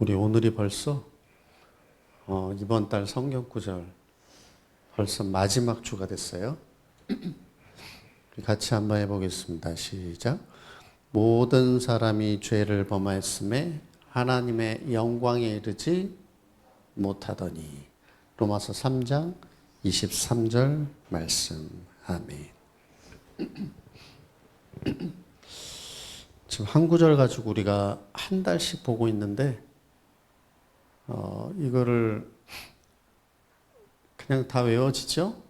우리 오늘이 벌써 이번 달 성경 구절 벌써 마지막 주가 됐어요. 같이 한번 해보겠습니다. 시작. 모든 사람이 죄를 범하였음에 하나님의 영광에 이르지 못하더니. 로마서 3장 23절 말씀. 아멘. 지금 한 구절 가지고 우리가 한 달씩 보고 있는데 이거를 그냥 다 외워지죠?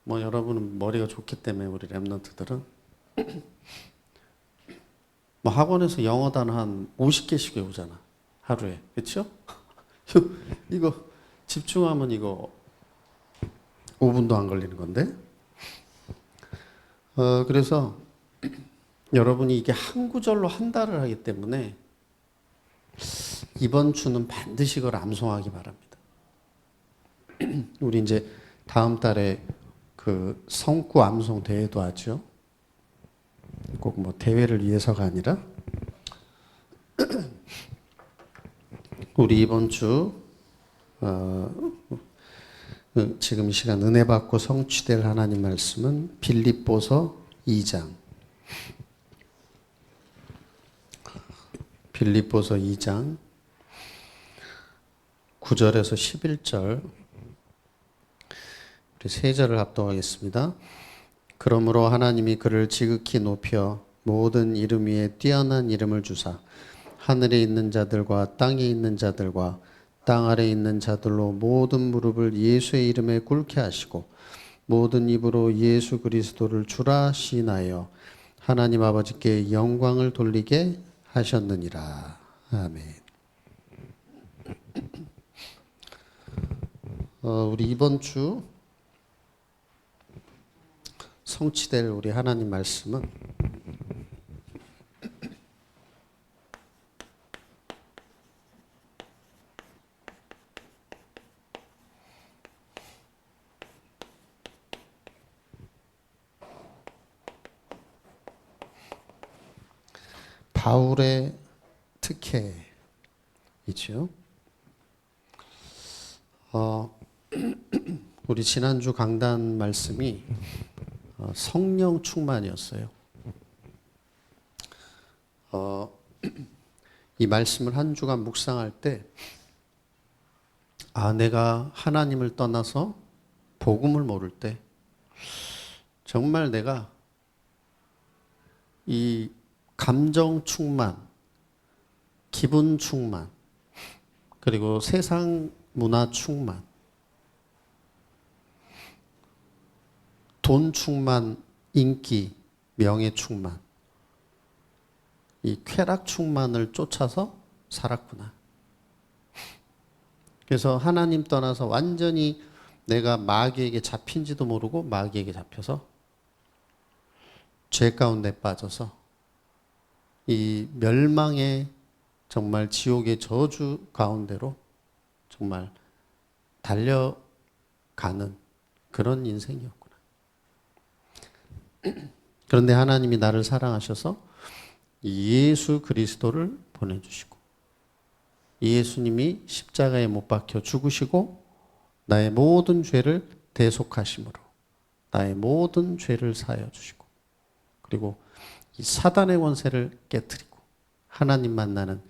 뭐 여러분은 머리가 좋기 때문에 우리 랩런트들은 뭐 학원에서 영어 단어 한 50개씩 외우잖아. 하루에. 그렇죠? 이거 집중하면 이거 5분도 안 걸리는 건데. 그래서 여러분이 이게 한 구절로 한 달을 하기 때문에 이번 주는 반드시 그걸 암송하기 바랍니다. 우리 이제 다음 달에 그 성구 암송 대회도 하죠. 꼭 뭐 대회를 위해서가 아니라 우리 이번 주 지금 이 시간 은혜 받고 성취될 하나님 말씀은 빌립보서 2장. 빌립보서 2장 9절에서 11절 우리 세 절을 합독하겠습니다. 그러므로 하나님이 그를 지극히 높여 모든 이름 위에 뛰어난 이름을 주사 하늘에 있는 자들과 땅에 있는 자들과 땅 아래에 있는 자들로 모든 무릎을 예수의 이름에 꿇게 하시고 모든 입으로 예수 그리스도를 주라 시인하여 하나님 아버지께 영광을 돌리게 하셨느니라. 아멘. 우리 이번 주 성취될 우리 하나님 말씀은 바울의 특혜이죠. 우리 지난주 강단 말씀이 성령 충만이었어요. 이 말씀을 한 주간 묵상할 때, 내가 하나님을 떠나서 복음을 모를 때, 정말 내가 이 감정 충만, 기분 충만, 그리고 세상 문화 충만, 돈 충만, 인기, 명예 충만, 이 쾌락 충만을 쫓아서 살았구나. 그래서 하나님 떠나서 완전히 내가 마귀에게 잡힌지도 모르고 마귀에게 잡혀서 죄 가운데 빠져서 이 멸망의 정말 지옥의 저주 가운데로 정말 달려가는 그런 인생이었구나. 그런데 하나님이 나를 사랑하셔서 예수 그리스도를 보내주시고 예수님이 십자가에 못 박혀 죽으시고 나의 모든 죄를 대속하심으로 나의 모든 죄를 사하여 주시고 그리고 이 사단의 권세를 깨뜨리고 하나님 만나는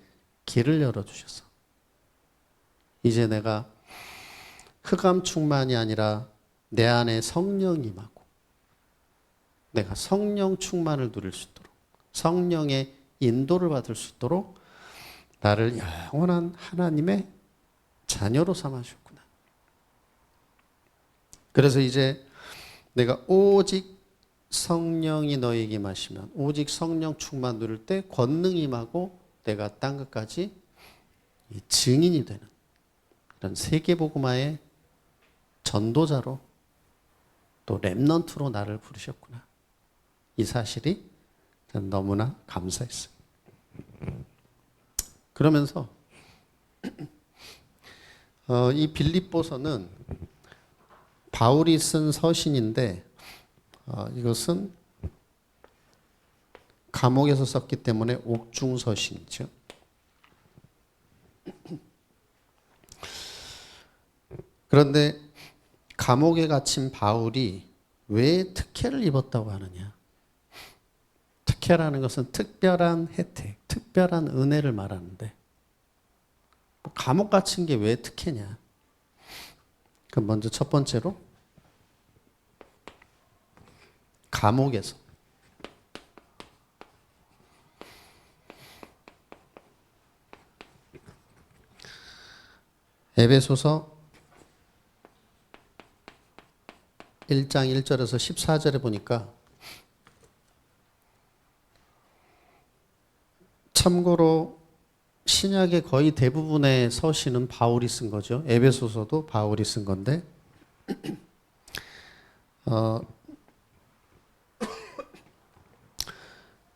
길을 열어주셔서 이제 내가 흑암 충만이 아니라 내 안에 성령이 임하고 내가 성령 충만을 누릴 수 있도록 성령의 인도를 받을 수 있도록 나를 영원한 하나님의 자녀로 삼아주셨구나. 그래서 이제 내가 오직 성령이 너에게 임하시면 오직 성령 충만 누릴 때 권능이 임하고 내가 땅 끝까지 증인이 되는 이런 세계복음화의 전도자로 또 렘넌트로 나를 부르셨구나. 이 사실이 너무나 감사했어요. 그러면서 이 빌립보서는 바울이 쓴 서신인데 이것은 감옥에서 썼기 때문에 옥중서신이죠. 그런데 감옥에 갇힌 바울이 왜 특혜를 입었다고 하느냐? 특혜라는 것은 특별한 혜택, 특별한 은혜를 말하는데 감옥 갇힌 게 왜 특혜냐? 그럼 먼저 첫 번째로 감옥에서 에베소서 1장 1절에서 14절에 보니까 참고로 신약의 거의 대부분의 서신은 바울이 쓴 거죠. 에베소서도 바울이 쓴 건데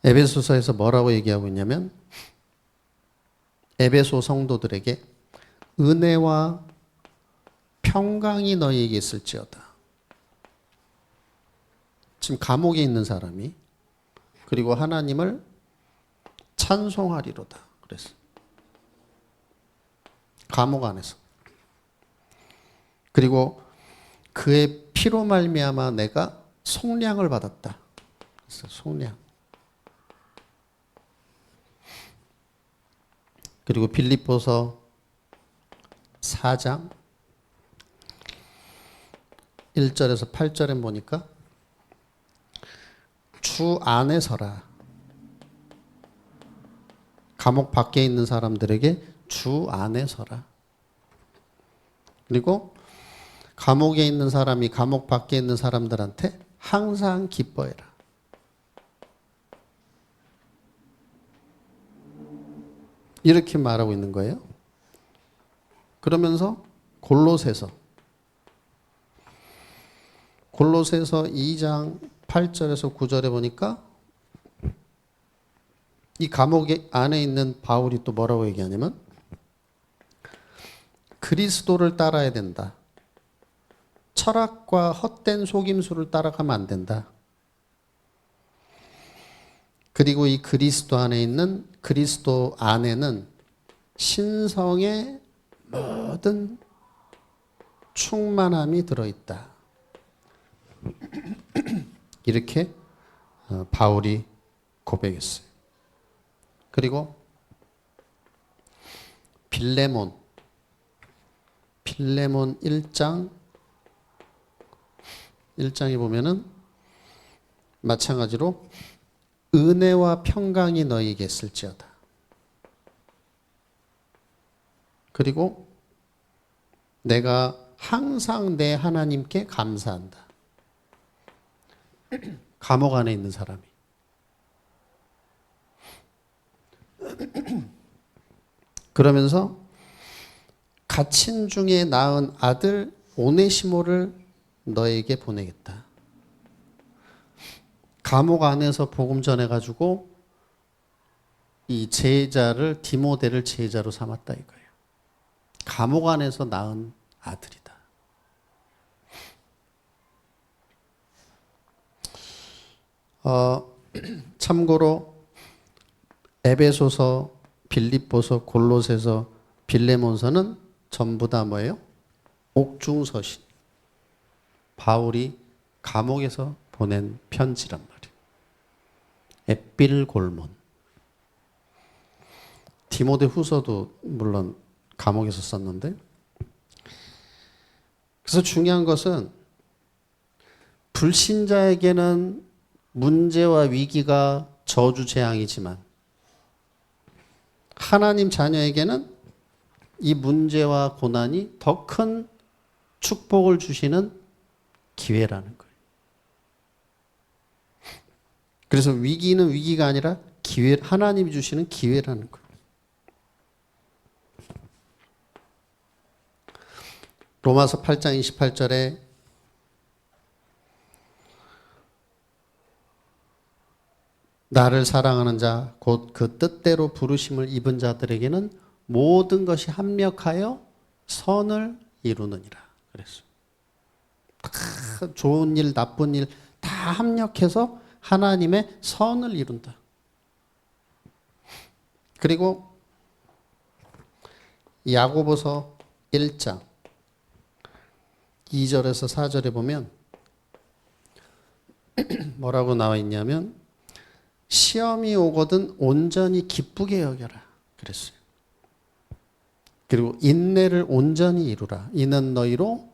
에베소서에서 뭐라고 얘기하고 있냐면 에베소 성도들에게 은혜와 평강이 너희에게 있을지어다. 지금 감옥에 있는 사람이 그리고 하나님을 찬송하리로다. 그래서 감옥 안에서 그리고 그의 피로 말미암아 내가 속량을 받았다. 그래서 속량. 그리고 빌립보서 4장 1절에서 8절에 보니까 주 안에 서라. 감옥 밖에 있는 사람들에게 주 안에 서라. 그리고 감옥에 있는 사람이 감옥 밖에 있는 사람들한테 항상 기뻐해라. 이렇게 말하고 있는 거예요. 그러면서 골로새서 2장 8절에서 9절에 보니까 이 감옥 안에 있는 바울이 또 뭐라고 얘기하냐면 그리스도를 따라야 된다. 철학과 헛된 속임수를 따라가면 안 된다. 그리고 이 그리스도 안에는 신성의 모든 충만함이 들어있다. 이렇게 바울이 고백했어요. 그리고 빌레몬 1장에 보면은 마찬가지로 은혜와 평강이 너희에게 있을지어다. 그리고 내가 항상 내 하나님께 감사한다. 감옥 안에 있는 사람이. 그러면서 갇힌 중에 낳은 아들 오네시모를 너에게 보내겠다. 감옥 안에서 복음 전해가지고 이 제자를 디모데를 제자로 삼았다 이거예요. 감옥 안에서 낳은 아들이다. 참고로 에베소서, 빌립보서, 골로새서, 빌레몬서는 전부 다 뭐예요? 옥중서신. 바울이 감옥에서 보낸 편지란 말이에요. 에필골몬. 디모데 후서도 물론 감옥에서 썼는데, 그래서 중요한 것은 불신자에게는 문제와 위기가 저주 재앙이지만 하나님 자녀에게는 이 문제와 고난이 더 큰 축복을 주시는 기회라는 거예요. 그래서 위기는 위기가 아니라 기회, 하나님이 주시는 기회라는 거예요. 로마서 8장 28절에 나를 사랑하는 자, 곧 그 뜻대로 부르심을 입은 자들에게는 모든 것이 합력하여 선을 이루느니라. 그랬어요. 좋은 일, 나쁜 일 다 합력해서 하나님의 선을 이룬다. 그리고 야고보서 1장 2절에서 4절에 보면 뭐라고 나와 있냐면 시험이 오거든 온전히 기쁘게 여겨라 그랬어요. 그리고 인내를 온전히 이루라. 이는 너희로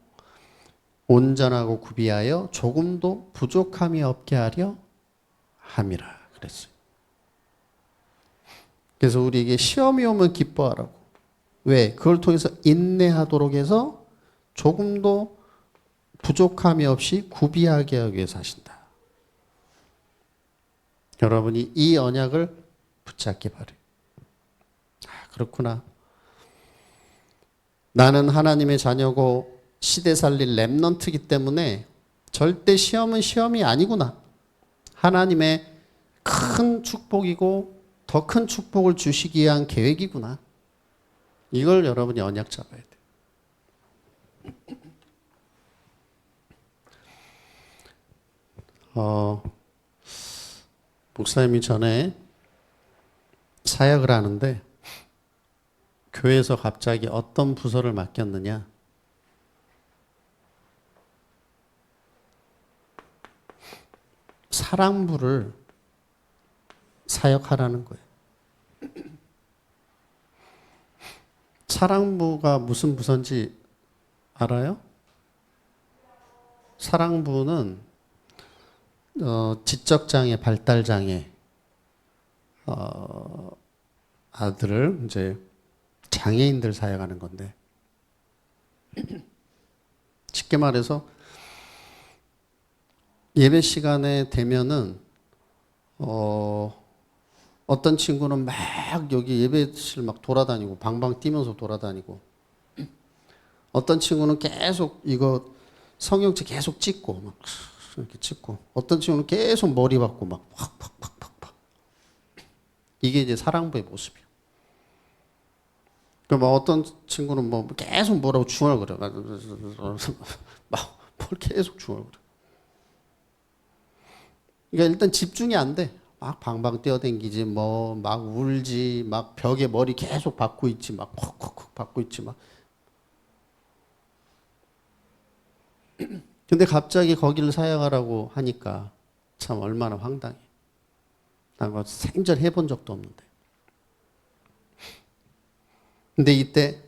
온전하고 구비하여 조금도 부족함이 없게 하려 함이라 그랬어요. 그래서 우리에게 시험이 오면 기뻐하라고. 왜? 그걸 통해서 인내하도록 해서 조금도 부족함이 없이 구비하게 하기 위해서 하신다. 여러분이 이 언약을 붙잡기 바래요. 그렇구나. 나는 하나님의 자녀고 시대 살릴 렘넌트이기 때문에 절대 시험은 시험이 아니구나. 하나님의 큰 축복이고 더 큰 축복을 주시기 위한 계획이구나. 이걸 여러분이 언약 잡아야 돼요. 목사님이 전에 사역을 하는데 교회에서 갑자기 어떤 부서를 맡겼느냐. 사랑부를 사역하라는 거예요. 사랑부가 무슨 부서인지 알아요? 사랑부는 지적장애, 발달장애 아들을 이제 장애인들 사역하는 건데 쉽게 말해서 예배 시간에 되면은 어떤 친구는 막 여기 예배실 막 돌아다니고 방방 뛰면서 돌아다니고 어떤 친구는 계속 이거 성경책 계속 찍고 막 이렇게 찍고 어떤 친구는 계속 머리 박고 막 팍팍팍팍팍 이게 이제 사랑부의 모습이에요. 뭐 어떤 친구는 뭐 계속 뭐라고 중얼거려 막 뭘 계속 중얼거려. 그러니까 일단 집중이 안 돼. 막 방방 뛰어댕기지 뭐 막 울지 막 벽에 머리 계속 박고 있지 막 콕콕콕 박고 있지 막. 근데 갑자기 거기를 사용하라고 하니까 참 얼마나 황당해. 난 그거 생전 해본 적도 없는데. 근데 이때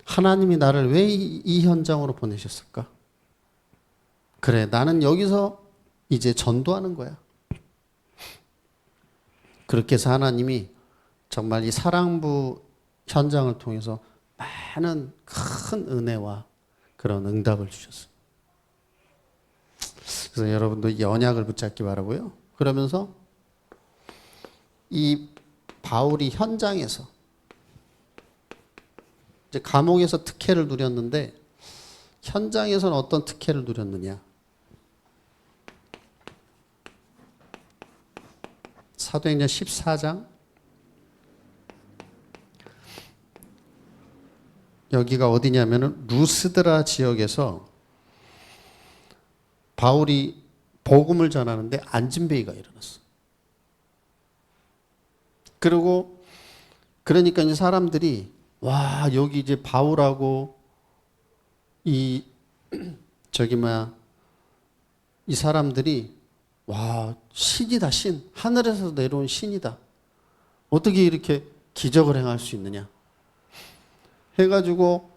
하나님이 나를 왜 이 현장으로 보내셨을까? 그래, 나는 여기서 이제 전도하는 거야. 그렇게 해서 하나님이 정말 이 사랑부 현장을 통해서 많은 큰 은혜와 그런 응답을 주셨어요. 그래서 여러분도 이 언약을 붙잡기 바라고요. 그러면서 이 바울이 현장에서 이제 감옥에서 특혜를 누렸는데 현장에서는 어떤 특혜를 누렸느냐? 사도행전 14장 여기가 어디냐면은 루스드라 지역에서 바울이 복음을 전하는데 안진뱅이가 일어났어. 그리고 그러니까 이제 사람들이 와 여기 이제 바울하고 이 사람들이 와 신이다 신 하늘에서 내려온 신이다. 어떻게 이렇게 기적을 행할 수 있느냐? 해가지고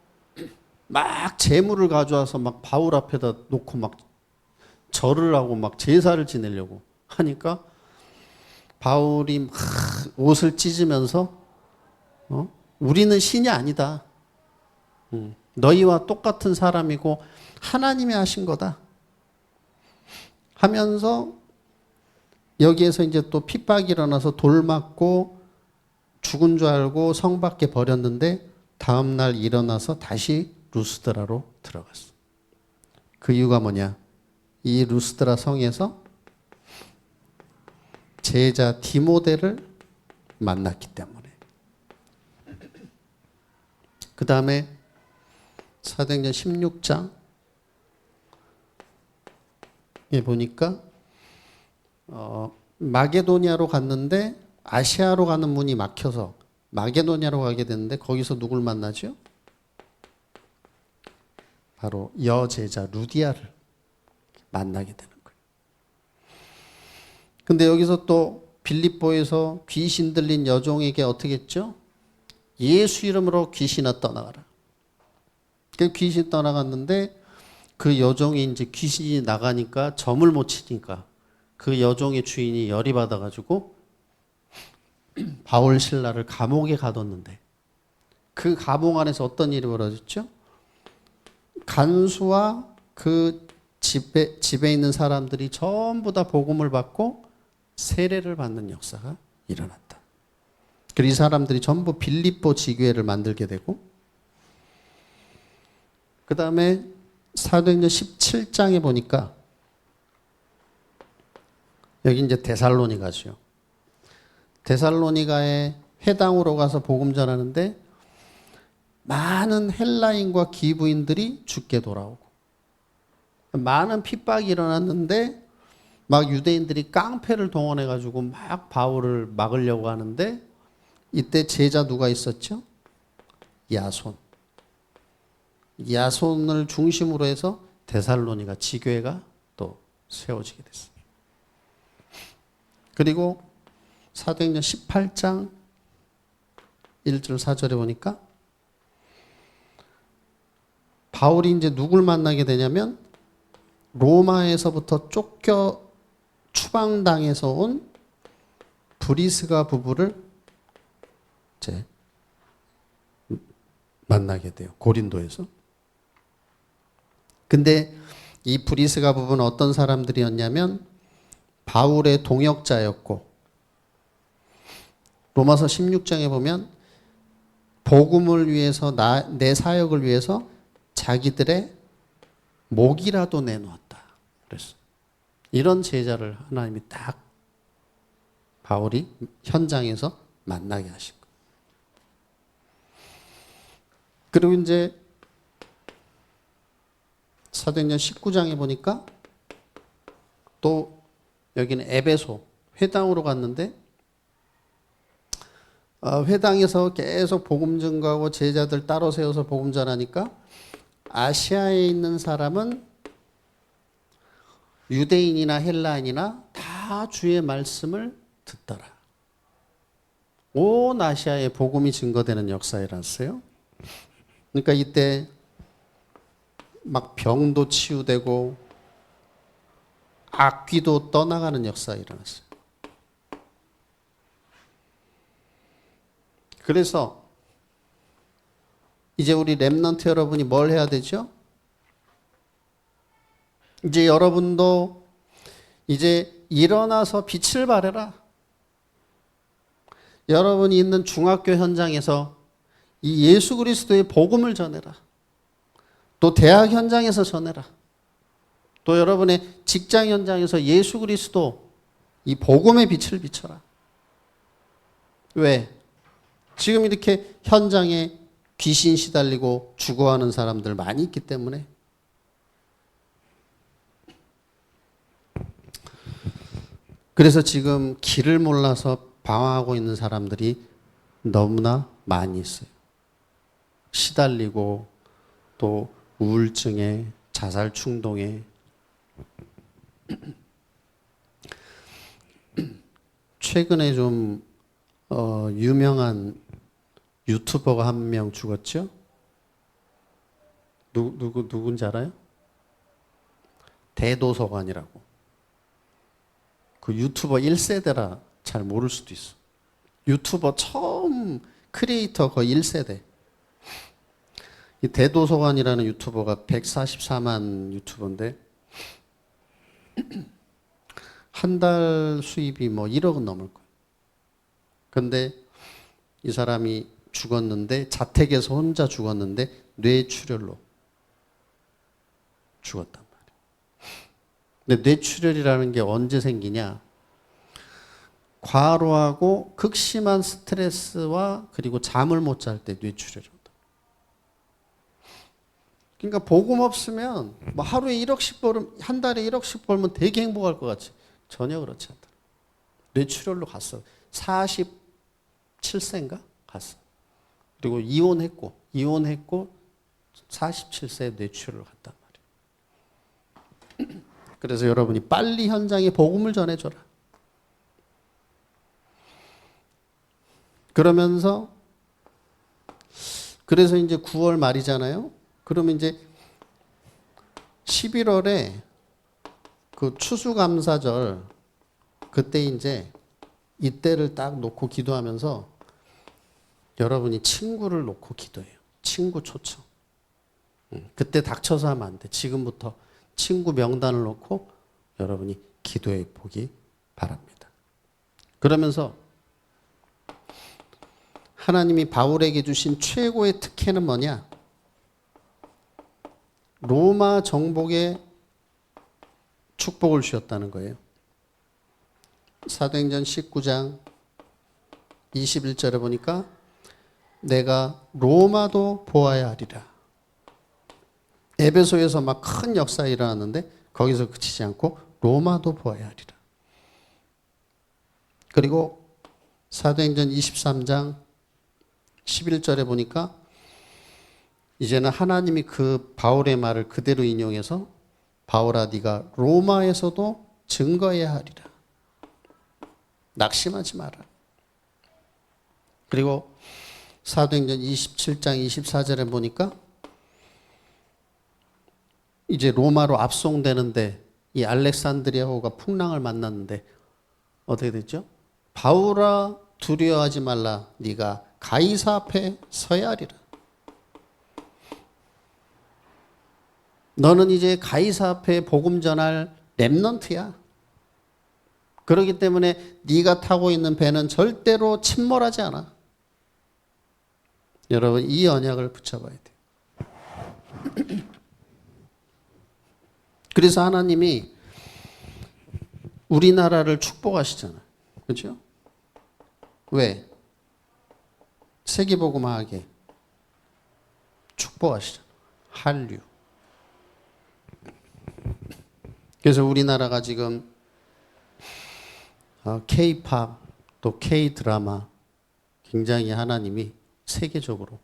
막 재물을 가져와서 막 바울 앞에다 놓고 막 절을 하고 막 제사를 지내려고 하니까 바울이 막 옷을 찢으면서 우리는 신이 아니다. 너희와 똑같은 사람이고 하나님이 하신 거다. 하면서 여기에서 이제 또 핍박이 일어나서 돌 맞고 죽은 줄 알고 성 밖에 버렸는데 다음 날 일어나서 다시 루스드라로 들어갔어. 그 이유가 뭐냐? 이 루스드라 성에서 제자 디모데를 만났기 때문에. 그 다음에 사도행전 16장에 보니까 마게도니아로 갔는데 아시아로 가는 문이 막혀서 마게도냐로 가게 됐는데 거기서 누굴 만나죠? 바로 여제자 루디아를 만나게 되는 거예요. 근데 여기서 또 빌립보에서 귀신 들린 여종에게 어떻게 했죠? 예수 이름으로 귀신아 떠나가라. 그 귀신 떠나갔는데 그 여종이 이제 귀신이 나가니까 점을 못 치니까 그 여종의 주인이 열이 받아가지고 바울 신라를 감옥에 가뒀는데 그 감옥 안에서 어떤 일이 벌어졌죠? 간수와 그 집에 있는 사람들이 전부 다 복음을 받고 세례를 받는 역사가 일어났다. 그리고 이 사람들이 전부 빌립보 지교회를 만들게 되고 그 다음에 사도행전 17장에 보니까 여기 이제 데살로니가죠. 데살로니가에 회당으로 가서 복음 전하는데 많은 헬라인과 기부인들이 죽게 돌아오고 많은 핍박이 일어났는데 막 유대인들이 깡패를 동원해 가지고 막 바울을 막으려고 하는데 이때 제자 누가 있었죠? 야손. 야손을 중심으로 해서 데살로니가 지교회가 또 세워지게 됐습니다. 그리고 사도행전 18장 1절 4절에 보니까 바울이 이제 누굴 만나게 되냐면 로마에서부터 쫓겨 추방당해서 온 브리스가 부부를 이제 만나게 돼요. 고린도에서. 근데 이 브리스가 부부는 어떤 사람들이었냐면 바울의 동역자였고 로마서 16장에 보면 복음을 위해서 내 사역을 위해서 자기들의 목이라도 내놓았다. 그랬어. 이런 제자를 하나님이 딱 바울이 현장에서 만나게 하신 거예요. 그리고 이제 사도행전 19장에 보니까 또 여기는 에베소 회당으로 갔는데 회당에서 계속 복음 전가하고 제자들 따로 세워서 복음 전하니까 아시아에 있는 사람은 유대인이나 헬라인이나 다 주의 말씀을 듣더라. 온 아시아에 복음이 증거되는 역사가 일어났어요. 그러니까 이때 막 병도 치유되고 악귀도 떠나가는 역사가 일어났어요. 그래서 이제 우리 렘넌트 여러분이 뭘 해야 되죠? 이제 여러분도 이제 일어나서 빛을 발해라. 여러분이 있는 중학교 현장에서 이 예수 그리스도의 복음을 전해라. 또 대학 현장에서 전해라. 또 여러분의 직장 현장에서 예수 그리스도 이 복음의 빛을 비춰라. 왜? 지금 이렇게 현장에 귀신 시달리고 죽어가는 사람들 많이 있기 때문에. 그래서 지금 길을 몰라서 방황하고 있는 사람들이 너무나 많이 있어요. 시달리고 또 우울증에 자살 충동에 최근에 좀 유명한 유튜버가 한 명 죽었죠? 누군지 알아요? 대도서관이라고. 그 유튜버 1세대라 잘 모를 수도 있어. 유튜버 처음 크리에이터 거의 1세대. 이 대도서관이라는 유튜버가 144만 유튜버인데 한 달 수입이 뭐 1억은 넘을 거예요. 근데 이 사람이 죽었는데 자택에서 혼자 죽었는데 뇌출혈로 죽었단 말이에요. 근데 뇌출혈이라는 게 언제 생기냐? 과로하고 극심한 스트레스와 그리고 잠을 못 잘 때 뇌출혈이 온다. 그러니까 복음 없으면 뭐 하루에 1억씩 벌면 한 달에 1억씩 벌면 되게 행복할 것 같지. 전혀 그렇지 않다. 뇌출혈로 갔어. 47세인가 갔어. 그리고 이혼했고 47세에 뇌출을 갔단 말이에요. 그래서 여러분이 빨리 현장에 복음을 전해줘라. 그러면서 그래서 이제 9월 말이잖아요. 그러면 이제 11월에 그 추수감사절 그때 이제 이때를 딱 놓고 기도하면서 여러분이 친구를 놓고 기도해요. 친구 초청. 그때 닥쳐서 하면 안 돼. 지금부터 친구 명단을 놓고 여러분이 기도해 보기 바랍니다. 그러면서 하나님이 바울에게 주신 최고의 특혜는 뭐냐? 로마 정복의 축복을 주셨다는 거예요. 사도행전 19장 21절에 보니까 내가 로마도 보아야 하리라. 에베소에서 막 큰 역사 일어났는데 거기서 그치지 않고 로마도 보아야 하리라. 그리고 사도행전 23장 11절에 보니까 이제는 하나님이 그 바울의 말을 그대로 인용해서 바울아 네가 로마에서도 증거해야 하리라. 낙심하지 마라. 그리고 사도행전 27장 24절에 보니까 이제 로마로 압송되는데 이 알렉산드리아호가 풍랑을 만났는데 어떻게 됐죠? 바울아 두려워하지 말라. 네가 가이사 앞에 서야 하리라. 너는 이제 가이사 앞에 복음 전할 렘넌트야. 그렇기 때문에 네가 타고 있는 배는 절대로 침몰하지 않아. 여러분 이 언약을 붙잡아야 돼요. 그래서 하나님이 우리나라를 축복하시잖아요. 그렇죠? 왜? 세계복음화하게 축복하시잖아요. 한류. 그래서 우리나라가 지금 K-팝 또 K-드라마 굉장히 하나님이 세계적으로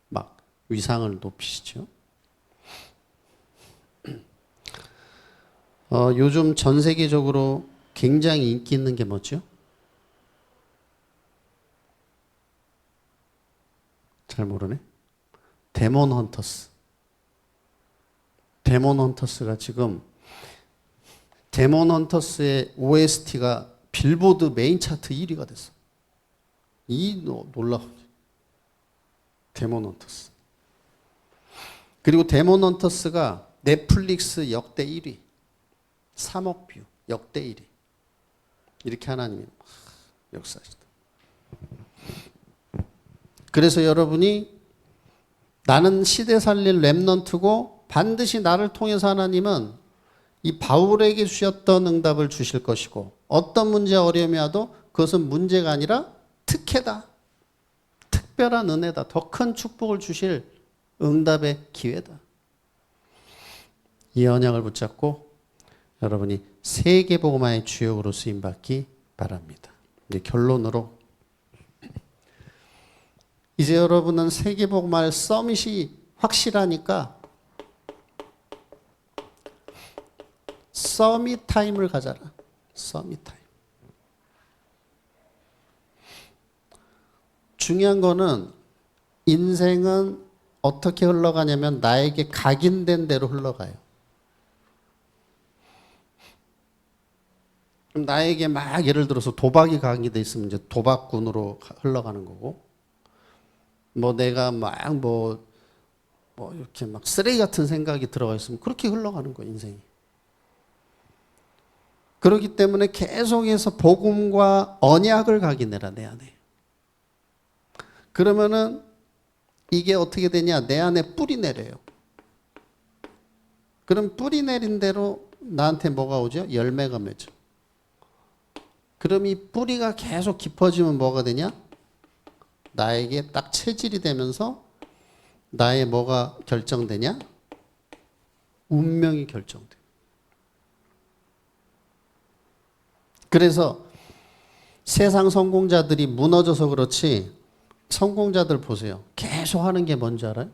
막 위상을 높이시죠. 요즘 전 세계적으로 굉장히 인기 있는 게 뭐죠? 잘 모르네. 데몬 헌터스. 데몬 헌터스가 지금 데몬 헌터스의 OST가 빌보드 메인 차트 1위가 됐어. 이 놀라워. 데몬 헌터스. 그리고 데몬 헌터스가 넷플릭스 역대 1위. 3억 뷰 역대 1위. 이렇게 하나님이 역사하시다. 그래서 여러분이 나는 시대 살릴 렘넌트고 반드시 나를 통해서 하나님은 이 바울에게 주셨던 응답을 주실 것이고 어떤 문제 어려움이 와도 그것은 문제가 아니라 특혜다. 특별한 은혜다. 더 큰 축복을 주실 응답의 기회다. 이 언약을 붙잡고 여러분이 세계복음화의 주역으로 쓰임받기 바랍니다. 이제 결론으로 이제 여러분은 세계복음화 서밋이 확실하니까 서밋 타임을 가져라. 서밋 타임. 중요한 거는 인생은 어떻게 흘러가냐면 나에게 각인된 대로 흘러가요. 나에게 막 예를 들어서 도박이 각인돼 있으면 이제 도박꾼으로 흘러가는 거고, 뭐 내가 막 뭐 이렇게 막 쓰레기 같은 생각이 들어가 있으면 그렇게 흘러가는 거예요, 인생이. 그렇기 때문에 계속해서 복음과 언약을 각인해라, 내 안에. 그러면은 이게 어떻게 되냐? 내 안에 뿌리 내려요. 그럼 뿌리 내린 대로 나한테 뭐가 오죠? 열매가 맺어. 그럼 이 뿌리가 계속 깊어지면 뭐가 되냐? 나에게 딱 체질이 되면서 나의 뭐가 결정되냐? 운명이 결정돼. 그래서 세상 성공자들이 무너져서 그렇지 성공자들 보세요. 계속 하는 게 뭔지 알아요?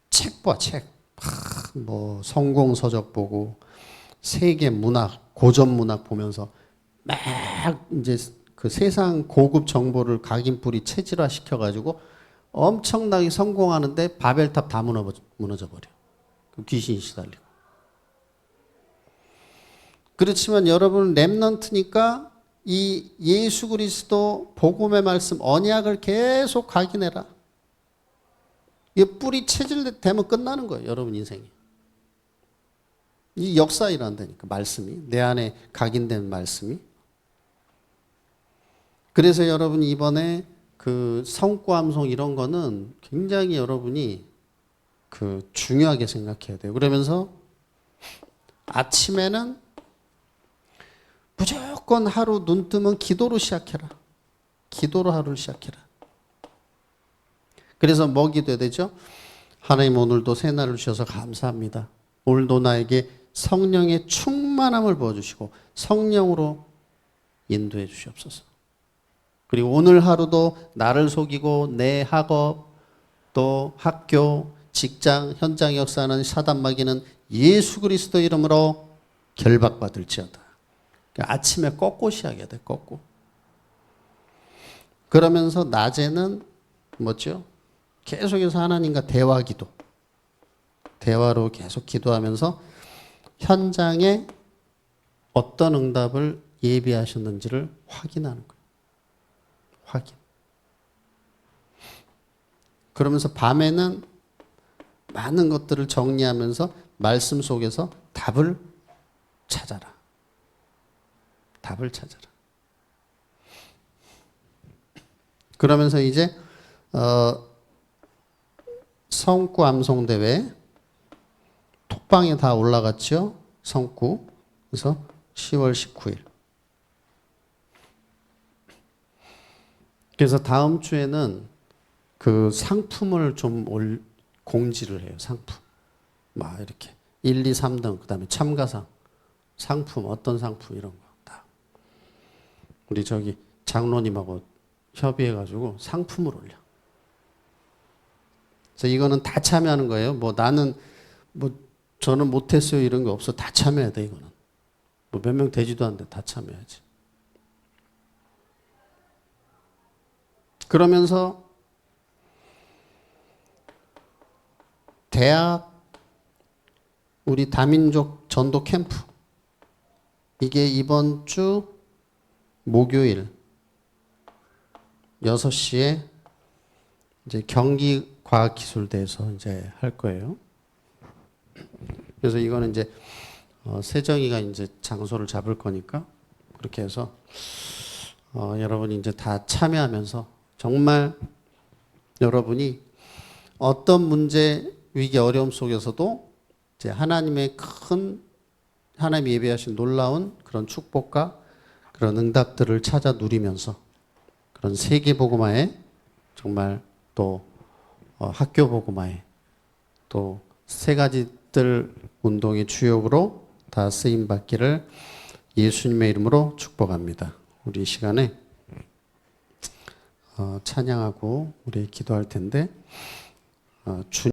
책 봐, 책. 뭐 성공 서적 보고 세계 문학, 고전 문학 보면서 막 이제 그 세상 고급 정보를 각인뿌리 체질화 시켜가지고 엄청나게 성공하는데 바벨탑 다 무너져 버려. 귀신이 시달리고. 그렇지만 여러분 렘넌트니까 이 예수 그리스도 복음의 말씀 언약을 계속 각인해라. 이 뿌리 체질되면 끝나는 거예요. 여러분 인생이. 이 역사 일한다니까 말씀이. 내 안에 각인된 말씀이. 그래서 여러분 이번에 그 성과암송 이런 거는 굉장히 여러분이 그 중요하게 생각해야 돼요. 그러면서 아침에는 무조건 하루 눈 뜨면 기도로 시작해라. 기도로 하루를 시작해라. 그래서 뭐 기도해야 되죠? 하나님 오늘도 새날을 주셔서 감사합니다. 오늘도 나에게 성령의 충만함을 부어주시고 성령으로 인도해 주시옵소서. 그리고 오늘 하루도 나를 속이고 내 학업 또 학교 직장 현장 역사는 사단 마귀는 예수 그리스도 이름으로 결박받을지어다. 그러니까 아침에 꺾고 시작해야 돼. 꺾고. 그러면서 낮에는 뭐죠? 계속해서 하나님과 대화 기도. 대화로 계속 기도하면서 현장에 어떤 응답을 예비하셨는지를 확인하는 거예요. 확인. 그러면서 밤에는 많은 것들을 정리하면서 말씀 속에서 답을 찾아라. 답을 찾아라. 그러면서 이제 성구 암송대회 톡방에 다 올라갔죠. 성구. 그래서 10월 19일. 그래서 다음 주에는 그 상품을 좀 공지를 해요. 상품. 막 이렇게 1, 2, 3등 그다음에 참가상 상품 어떤 상품 이런 거 다. 우리 저기 장로님하고 협의해 가지고 상품을 올려. 그래서 이거는 다 참여하는 거예요. 뭐 나는 뭐 저는 못했어요 이런 거 없어. 다 참여해야 돼 이거는. 뭐 몇 명 되지도 않는데 다 참여해야지. 그러면서 대학 우리 다민족 전도 캠프 이게 이번 주 목요일 6시에 이제 경기과학기술대에서 이제 할 거예요. 그래서 이거는 이제 세정이가 이제 장소를 잡을 거니까 그렇게 해서 여러분이 이제 다 참여하면서 정말 여러분이 어떤 문제, 위기, 어려움 속에서도 이제 하나님의 큰 하나님이 예배하신 놀라운 그런 축복과 그런 응답들을 찾아 누리면서 그런 세계 복음화에 정말 또 학교 복음화에 또 세 가지들 운동의 주역으로 다 쓰임 받기를 예수님의 이름으로 축복합니다. 우리 이 시간에 찬양하고 우리 기도할 텐데 주